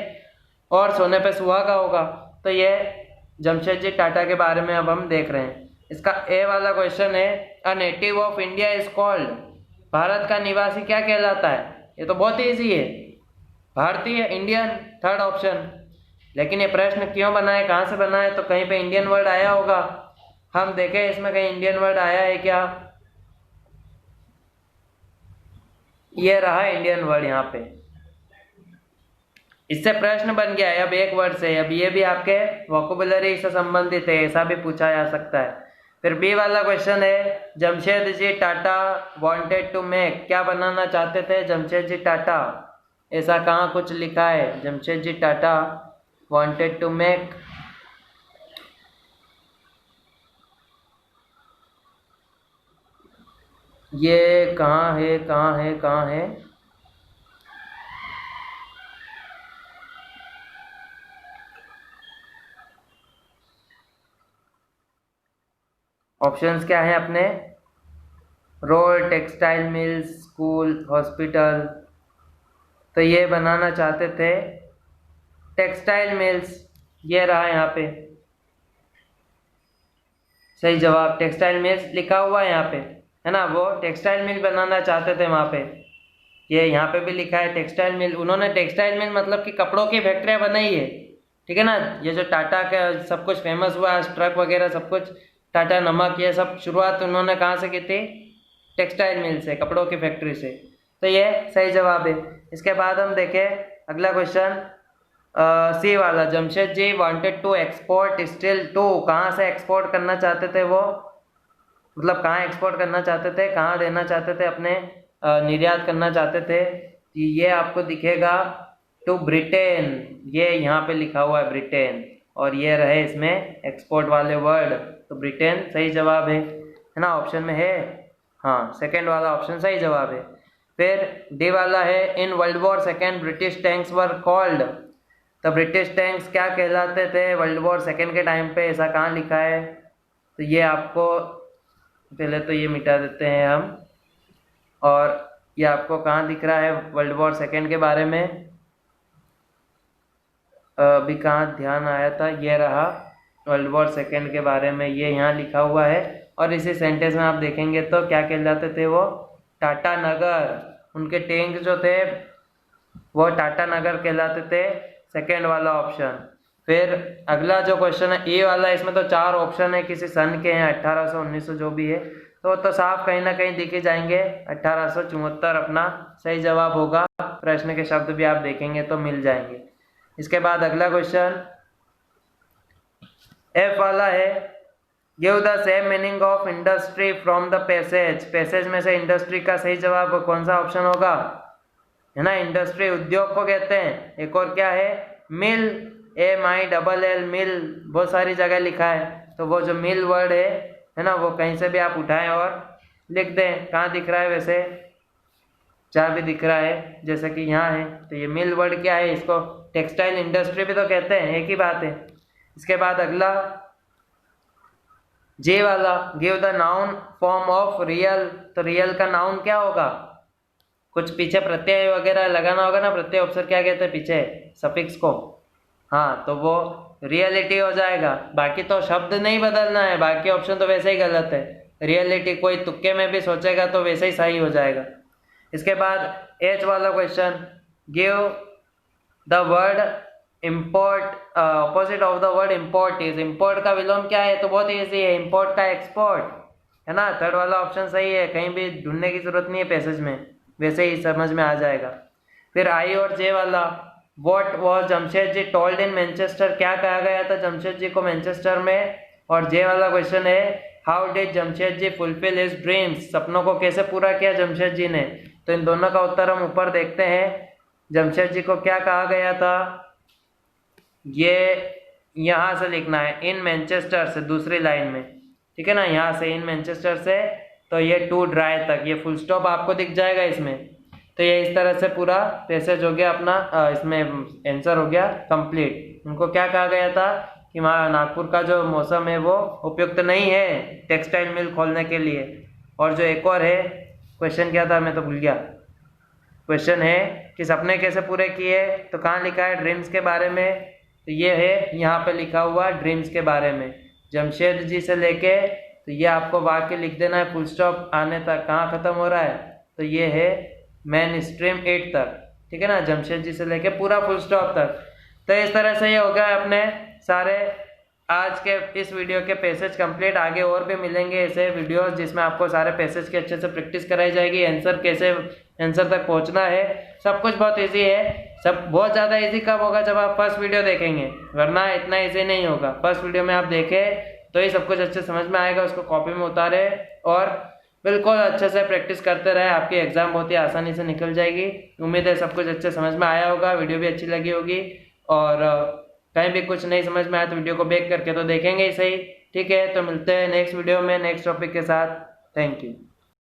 और सोने पे सुहागा होगा। तो ये जमशेदजी टाटा के बारे में अब हम देख रहे हैं। इसका ए वाला क्वेश्चन है, a native of India is called, Bharat का निवासी क्या कहलाता है। ये तो बहुत ईजी है, भारतीय, इंडियन, थर्ड ऑप्शन। लेकिन ये प्रश्न क्यों बना है, कहाँ से बना है, तो कहीं पे इंडियन वर्ड आया होगा। हम देखें इसमें कहीं इंडियन वर्ड आया है क्या, ये रहा इंडियन वर्ड यहाँ पे, इससे प्रश्न बन गया है अब एक वर्ड से। अब ये भी आपके वोकैबुलरी से संबंधित है, ऐसा भी पूछा जा सकता है। फिर बी वाला क्वेश्चन है, Jamshedji Tata wanted to make, क्या बनाना चाहते थे जमशेदजी टाटा, ऐसा कहाँ कुछ लिखा है, Jamshedji Tata wanted to make. ये कहाँ है, कहाँ है, कहाँ है, ऑप्शंस क्या हैं अपने, road, textile mills, school, hospital. तो ये बनाना चाहते थे टेक्सटाइल मिल्स, ये रहा यहाँ पे सही जवाब, टेक्सटाइल मिल्स लिखा हुआ है यहाँ पे, है ना। वो टेक्सटाइल मिल बनाना चाहते थे वहाँ पे, ये यहाँ पे भी लिखा है टेक्सटाइल मिल। उन्होंने टेक्सटाइल मिल मतलब कि कपड़ों की फैक्ट्रियाँ बनाई है, ठीक है ना। ये जो टाटा का सब कुछ फेमस हुआ, ट्रक वगैरह सब कुछ, टाटा नमक, ये सब शुरुआत उन्होंने कहाँ से की थी, टेक्सटाइल मिल से, कपड़ों की फैक्ट्री से। तो ये सही जवाब है। इसके बाद हम देखें अगला क्वेश्चन, सी वाला, Jamshedji wanted to export steel to, कहाँ से एक्सपोर्ट करना चाहते थे वो, मतलब कहाँ एक्सपोर्ट करना चाहते थे, कहाँ देना चाहते थे, अपने निर्यात करना चाहते थे। ये आपको दिखेगा टू ब्रिटेन, ये यहाँ पे लिखा हुआ है ब्रिटेन, और ये रहे इसमें एक्सपोर्ट वाले वर्ड, तो ब्रिटेन सही जवाब है ना, ऑप्शन में है, हाँ सेकंड वाला ऑप्शन सही जवाब है। फिर डी वाला है, in world war second British tanks were called, तो ब्रिटिश टैंक्स क्या कहलाते थे वर्ल्ड वॉर सेकेंड के टाइम पे, ऐसा कहाँ लिखा है। तो ये आपको पहले तो ये मिटा देते हैं हम, और ये आपको कहाँ दिख रहा है वर्ल्ड वॉर सेकेंड के बारे में, अभी कहाँ ध्यान आया था, ये रहा वर्ल्ड वॉर सेकेंड के बारे में, ये यहाँ लिखा हुआ है। और इसी सेंटेंस में आप देखेंगे तो क्या कहलाते थे वो, टाटा नगर, उनके टैंक जो थे वो टाटा नगर कहलाते थे, सेकेंड वाला ऑप्शन। फिर अगला जो क्वेश्चन है ए वाला, इसमें तो 4 ऑप्शन है, किसी सन के हैं, 1800, 1900 जो भी है, तो साफ कहीं ना कहीं दिखे जाएंगे, 1874 अपना सही जवाब होगा। प्रश्न के शब्द भी आप देखेंगे तो मिल जाएंगे। इसके बाद अगला क्वेश्चन एफ वाला है, give the same meaning of industry from the passage, passage में से इंडस्ट्री का सही जवाब कौन सा ऑप्शन होगा, है ना। इंडस्ट्री उद्योग को कहते हैं। एक और क्या है, मिल, MILL मिल, बहुत सारी जगह लिखा है, तो वो जो मिल वर्ड है ना, वो कहीं से भी आप उठाएं और लिख दें। कहाँ दिख रहा है वैसे, जहाँ भी दिख रहा है, जैसे कि यहाँ है, तो ये मिल वर्ड क्या है, इसको टेक्सटाइल इंडस्ट्री भी तो कहते हैं, एक ही बात है। इसके बाद अगला जे वाला, give the noun form of real, तो रियल का नाउन क्या होगा, कुछ पीछे प्रत्यय वगैरह लगाना होगा ना, प्रत्यय अक्षर क्या कहते हैं पीछे, सफिक्स को, हाँ, तो वो रियलिटी हो जाएगा। बाकी तो शब्द नहीं बदलना है, बाकी ऑप्शन तो वैसे ही गलत है। रियलिटी कोई तुक्के में भी सोचेगा तो वैसे ही सही हो जाएगा। इसके बाद एच वाला question, give the word import, opposite of the word import is, import का विलोम क्या है? तो बहुत ईजी है, इम्पोर्ट का एक्सपोर्ट है ना। थर्ड वाला ऑप्शन सही है, कहीं भी ढूंढने की जरूरत नहीं है पैसेज में, वैसे ही समझ में आ जाएगा। फिर आई और जे वाला, what was Jamshedji told in Manchester, क्या कहा गया था जमशेदजी को मैनचेस्टर में। और जे वाला क्वेश्चन है, how did Jamshedji fulfil his dreams, सपनों को कैसे पूरा किया जमशेदजी ने। तो इन दोनों का उत्तर हम ऊपर देखते हैं। जमशेदजी को क्या कहा गया था, ये यहाँ से लिखना है, इन मैनचेस्टर से, दूसरी लाइन में, ठीक है ना, यहाँ से इन मैनचेस्टर से, तो ये टू ड्राई तक, ये फुल स्टॉप आपको दिख जाएगा इसमें। तो ये इस तरह से पूरा पैसेज हो गया अपना, इसमें आंसर हो गया कंप्लीट। उनको क्या कहा गया था कि वहाँ नागपुर का जो मौसम है वो उपयुक्त नहीं है टेक्सटाइल मिल खोलने के लिए। और जो एक और है क्वेश्चन, क्या था मैं तो भूल गया, क्वेश्चन है कि सपने कैसे पूरे किए, तो कहाँ लिखा है ड्रीम्स के बारे में, तो ये है यहाँ पे लिखा हुआ ड्रीम्स के बारे में, जमशेद जी से लेके, तो ये आपको वाक्य लिख देना है फुल स्टॉप आने तक, कहाँ खत्म हो रहा है, तो ये है मेन स्ट्रीम 8 तक, ठीक है ना, जमशेद जी से लेके पूरा फुल स्टॉप तक। तो इस तरह से ये हो गया अपने सारे आज के इस वीडियो के पैसेज कंप्लीट। आगे और भी मिलेंगे ऐसे वीडियोस जिसमें आपको सारे पैसेज की अच्छे से प्रैक्टिस कराई जाएगी, आंसर कैसे आंसर तक पहुंचना है, सब कुछ बहुत इजी है। सब बहुत ज़्यादा इजी कब होगा, जब आप फर्स्ट वीडियो देखेंगे, वरना इतना इजी नहीं होगा। फर्स्ट वीडियो में आप देखें तो ही सब कुछ अच्छे समझ में आएगा, उसको कॉपी में उतारे और बिल्कुल अच्छे से प्रैक्टिस करते रहे, आपकी एग्जाम बहुत ही आसानी से निकल जाएगी। उम्मीद है सब कुछ अच्छे समझ में आया होगा, वीडियो भी अच्छी लगी होगी। और कहीं भी कुछ नहीं समझ में आया तो वीडियो को बैक करके तो देखेंगे ही सही, ठीक है। तो मिलते हैं नेक्स्ट वीडियो में नेक्स्ट टॉपिक के साथ। Thank you.